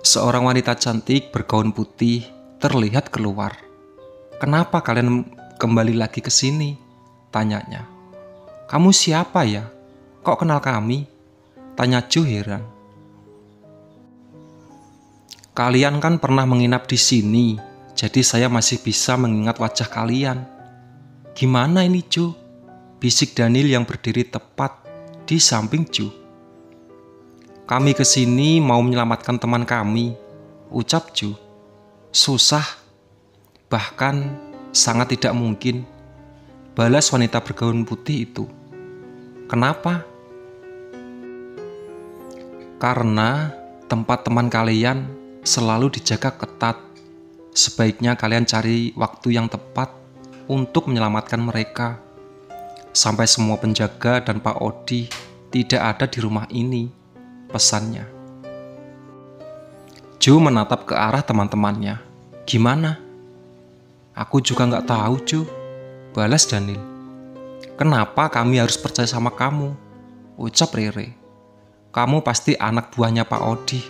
Seorang wanita cantik bergaun putih terlihat keluar. "Kenapa kalian kembali lagi ke sini?" tanyanya. "Kamu siapa ya? Kok kenal kami?" tanya Ju heran. "Kalian kan pernah menginap di sini, jadi saya masih bisa mengingat wajah kalian." "Gimana ini, Ju?" bisik Daniel yang berdiri tepat di samping Ju. "Kami kesini mau menyelamatkan teman kami," ucap Ju. "Susah, bahkan sangat tidak mungkin," balas wanita bergaun putih itu. "Kenapa?" "Karena tempat teman kalian selalu dijaga ketat. Sebaiknya kalian cari waktu yang tepat untuk menyelamatkan mereka. Sampai semua penjaga dan Pak Odi tidak ada di rumah ini," pesannya. Ju menatap ke arah teman-temannya. "Gimana?" "Aku juga nggak tahu, Ju," balas Daniel. "Kenapa kami harus percaya sama kamu?" ucap Rere. "Kamu pasti anak buahnya Pak Odi."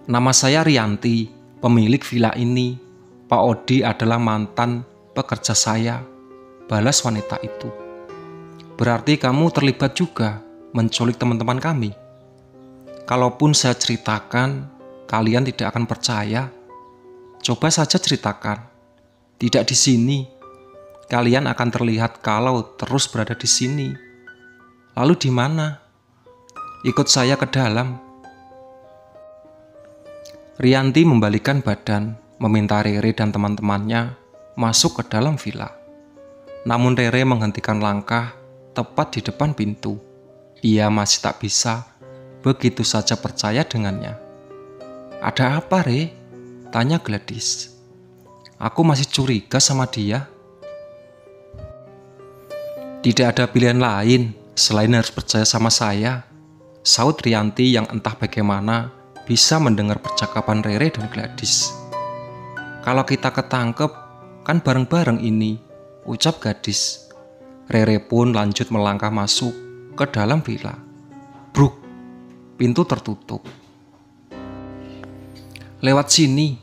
"Nama saya Rianti, pemilik villa ini. Pak Odi adalah mantan pekerja saya," balas wanita itu. "Berarti kamu terlibat juga menculik teman-teman kami?" "Kalaupun saya ceritakan, kalian tidak akan percaya. Coba saja ceritakan. Tidak di sini. Kalian akan terlihat kalau terus berada di sini. Lalu di mana? Ikut saya ke dalam." Rianti membalikkan badan, meminta Rere dan teman-temannya masuk ke dalam villa. Namun Rere menghentikan langkah tepat di depan pintu. Ia masih tak bisa begitu saja percaya dengannya. "Ada apa, Re?" tanya Gladys. "Aku masih curiga sama dia." "Tidak ada pilihan lain selain harus percaya sama saya," saut Rianti yang entah bagaimana bisa mendengar percakapan Rere dan Gladys. "Kalau kita ketangkep, kan bareng-bareng ini," ucap gadis. Rere pun lanjut melangkah masuk ke dalam villa. Bruk, pintu tertutup. "Lewat sini."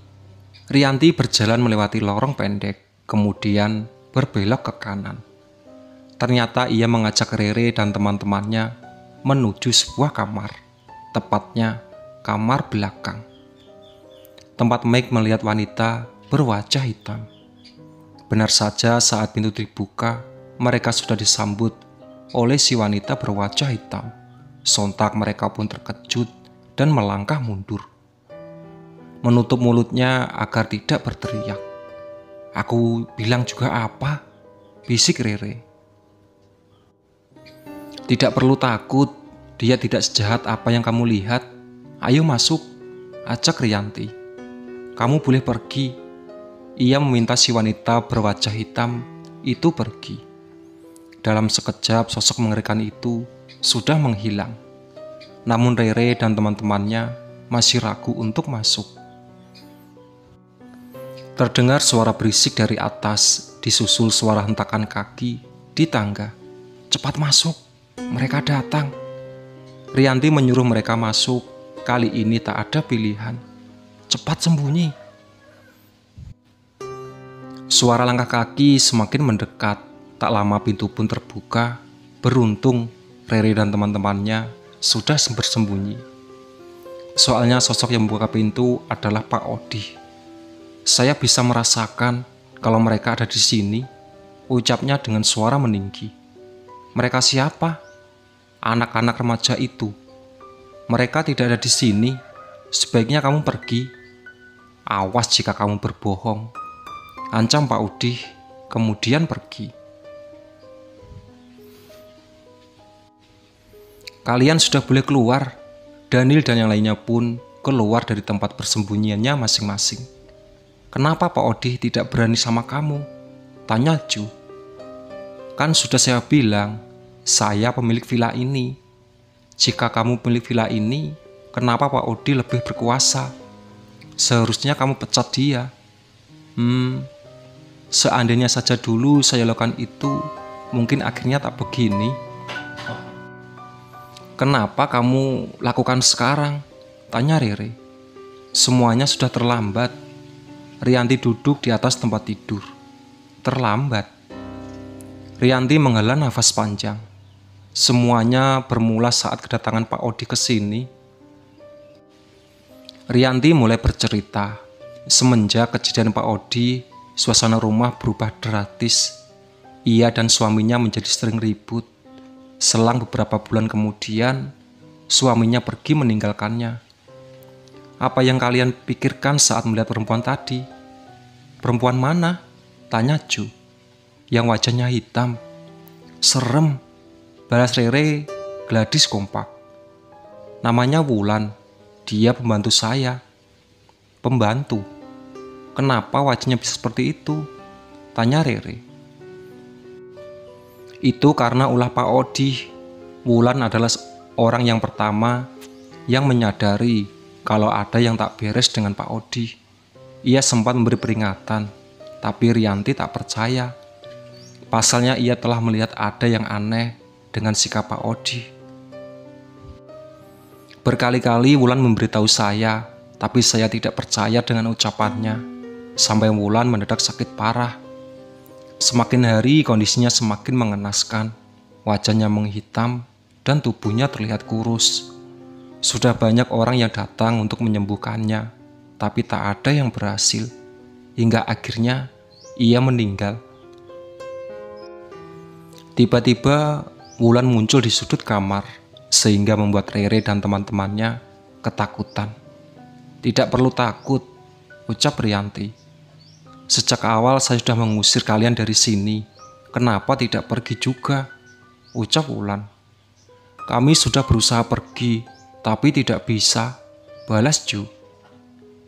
Rianti berjalan melewati lorong pendek, kemudian berbelok ke kanan. Ternyata ia mengajak Rere dan teman-temannya menuju sebuah kamar, tepatnya kamar belakang. Tempat Meg melihat wanita berwajah hitam. Benar saja saat pintu dibuka, mereka sudah disambut oleh si wanita berwajah hitam. Sontak mereka pun terkejut dan melangkah mundur, menutup mulutnya agar tidak berteriak. "Aku bilang juga apa?" bisik Rere. "Tidak perlu takut, dia tidak sejahat apa yang kamu lihat. Ayo masuk," ajak Rianti. "Kamu boleh pergi." Ia meminta si wanita berwajah hitam itu pergi. Dalam sekejap sosok mengerikan itu sudah menghilang. Namun Rere dan teman-temannya masih ragu untuk masuk. Terdengar suara berisik dari atas, disusul suara hentakan kaki di tangga. "Cepat masuk, mereka datang." Rianti menyuruh mereka masuk. Kali ini tak ada pilihan. "Cepat sembunyi." Suara langkah kaki semakin mendekat. Tak lama pintu pun terbuka. Beruntung Rere dan teman-temannya sudah bersembunyi. Soalnya sosok yang membuka pintu adalah Pak Odi. "Saya bisa merasakan kalau mereka ada di sini," ucapnya dengan suara meninggi. "Mereka siapa?" "Anak-anak remaja itu. Mereka tidak ada di sini. Sebaiknya kamu pergi. Awas jika kamu berbohong," ancam Pak Odi, kemudian pergi. "Kalian sudah boleh keluar." Daniel dan yang lainnya pun keluar dari tempat persembunyiannya masing-masing. "Kenapa Pak Odi tidak berani sama kamu?" tanya Ju. "Kan sudah saya bilang, saya pemilik villa ini. Jika kamu pemilik villa ini, kenapa Pak Odi lebih berkuasa? Seharusnya kamu pecat dia." Seandainya saja dulu saya lakukan itu, mungkin akhirnya tak begini." "Kenapa kamu lakukan sekarang?" Tanya Rere. Semuanya sudah terlambat. Rianti duduk di atas tempat tidur. Terlambat. Rianti menghela nafas panjang. Semuanya bermula saat kedatangan Pak Odi ke sini. Rianti mulai bercerita. Semenjak kejadian Pak Odi, suasana rumah berubah drastis. Ia dan suaminya menjadi sering ribut. Selang beberapa bulan kemudian, suaminya pergi meninggalkannya. Apa yang kalian pikirkan saat melihat perempuan tadi? Perempuan mana? Tanya Ju. Yang wajahnya hitam. Serem. Balas Rere, Gladys kompak. Namanya Wulan. Dia pembantu saya. Pembantu? Kenapa wajahnya bisa seperti itu? Tanya Rere. Itu karena ulah Pak Odi. Wulan adalah orang yang pertama yang menyadari kalau ada yang tak beres dengan Pak Odi. Ia sempat memberi peringatan, tapi Rianti tak percaya. Pasalnya ia telah melihat ada yang aneh dengan sikap Pak Odi. Berkali-kali Wulan memberitahu saya, tapi saya tidak percaya dengan ucapannya. Sampai Wulan mendadak sakit parah. Semakin hari kondisinya semakin mengenaskan. Wajahnya menghitam dan tubuhnya terlihat kurus. Sudah banyak orang yang datang untuk menyembuhkannya, tapi tak ada yang berhasil. Hingga akhirnya ia meninggal. Tiba-tiba Wulan muncul di sudut kamar, sehingga membuat Rere dan teman-temannya ketakutan. Tidak perlu takut, ucap Rianti. Sejak awal saya sudah mengusir kalian dari sini. Kenapa tidak pergi juga? Ucap Wulan. Kami sudah berusaha pergi, tapi tidak bisa, balas Ju.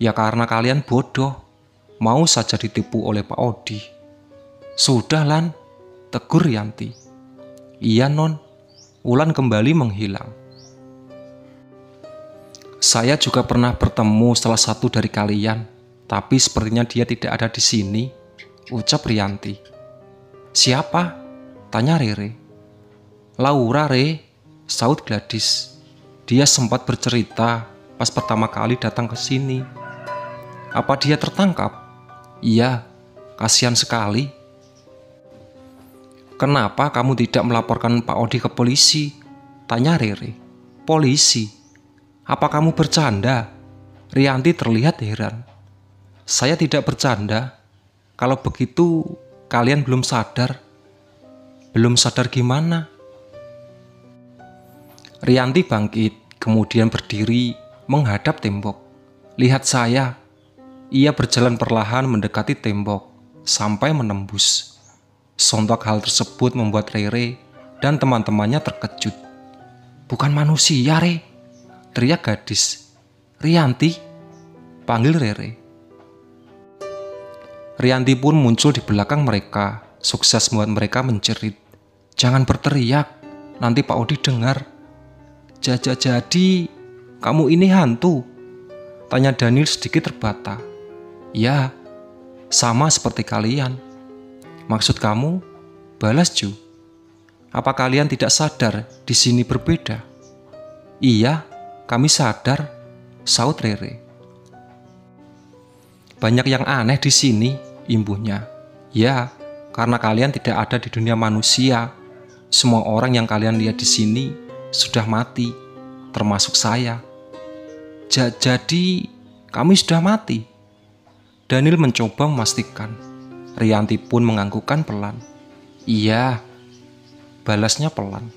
Ya karena kalian bodoh, mau saja ditipu oleh Pak Odi. Sudah Lan, tegur Rianti. Iya Non, Wulan kembali menghilang. Saya juga pernah bertemu salah satu dari kalian, tapi sepertinya dia tidak ada di sini, ucap Rianti. Siapa? Tanya Rere. Laura Re, saut Gladys. Dia sempat bercerita pas pertama kali datang ke sini. Apa dia tertangkap? Iya, kasihan sekali. Kenapa kamu tidak melaporkan Pak Odi ke polisi? Tanya Rere. Polisi? Apa kamu bercanda? Rianti terlihat heran. Saya tidak bercanda. Kalau begitu, kalian belum sadar. Belum sadar gimana? Rianti bangkit, kemudian berdiri menghadap tembok. Lihat saya. Ia berjalan perlahan mendekati tembok, sampai menembus. Sontak hal tersebut membuat Rere dan teman-temannya terkejut. Bukan manusia, Re, teriak gadis. Rianti, panggil Rere. Rianti pun muncul di belakang mereka, sukses membuat mereka menjerit. Jangan berteriak, nanti Pak Odi dengar. Jadi, kamu ini hantu? Tanya Daniel sedikit terbata. Ya, sama seperti kalian. Maksud kamu? Balas Ju. Apa kalian tidak sadar di sini berbeda? Iya, kami sadar, saut Rere. Banyak yang aneh di sini, imbuhnya. Ya, karena kalian tidak ada di dunia manusia. Semua orang yang kalian lihat di sini sudah mati, termasuk saya. Jadi, kami sudah mati. Daniel mencoba memastikan. Rianti pun menganggukkan pelan. Iya, balasnya pelan.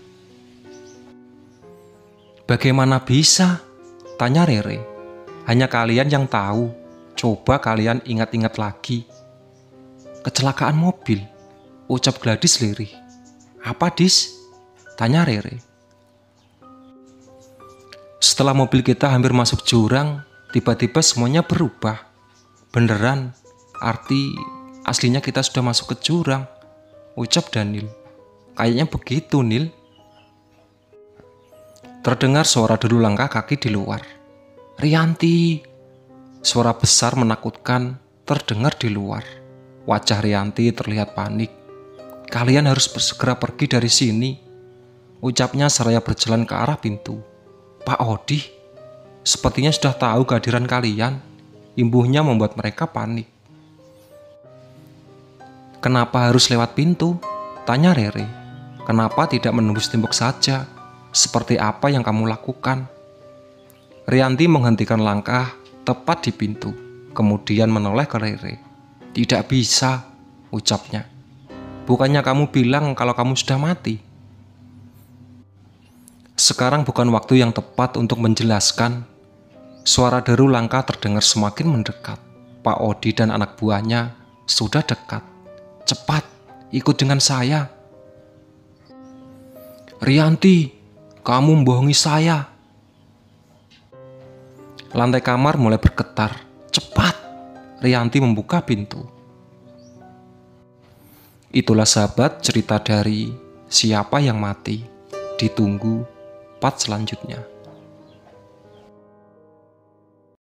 Bagaimana bisa? Tanya Rere. Hanya kalian yang tahu. Coba kalian ingat-ingat lagi. Kecelakaan mobil, ucap Gladys lirih. Apa Dis? Tanya Rere. Setelah mobil kita hampir masuk jurang, tiba-tiba semuanya berubah. Beneran, aslinya kita sudah masuk ke jurang, ucap Daniel. Kayaknya begitu, Nil. Terdengar suara deru langkah kaki di luar. Rianti! Suara besar menakutkan terdengar di luar. Wajah Rianti terlihat panik. Kalian harus segera pergi dari sini, ucapnya seraya berjalan ke arah pintu. Pak Odi? sepertinya sudah tahu kehadiran kalian. Imbuhnya membuat mereka panik. Kenapa harus lewat pintu? Tanya Rere. Kenapa tidak menembus tembok saja? Seperti apa yang kamu lakukan? Rianti menghentikan langkah tepat di pintu, kemudian menoleh ke Rere. Tidak bisa, ucapnya. Bukannya kamu bilang kalau kamu sudah mati? Sekarang bukan waktu yang tepat untuk menjelaskan. Suara deru langkah terdengar semakin mendekat. Pak Odi dan anak buahnya sudah dekat. Cepat, ikut dengan saya. Rianti, kamu membohongi saya. Lantai kamar mulai bergetar. Cepat, Rianti membuka pintu. Itulah sahabat cerita dari Siapa Yang Mati. Ditunggu part selanjutnya.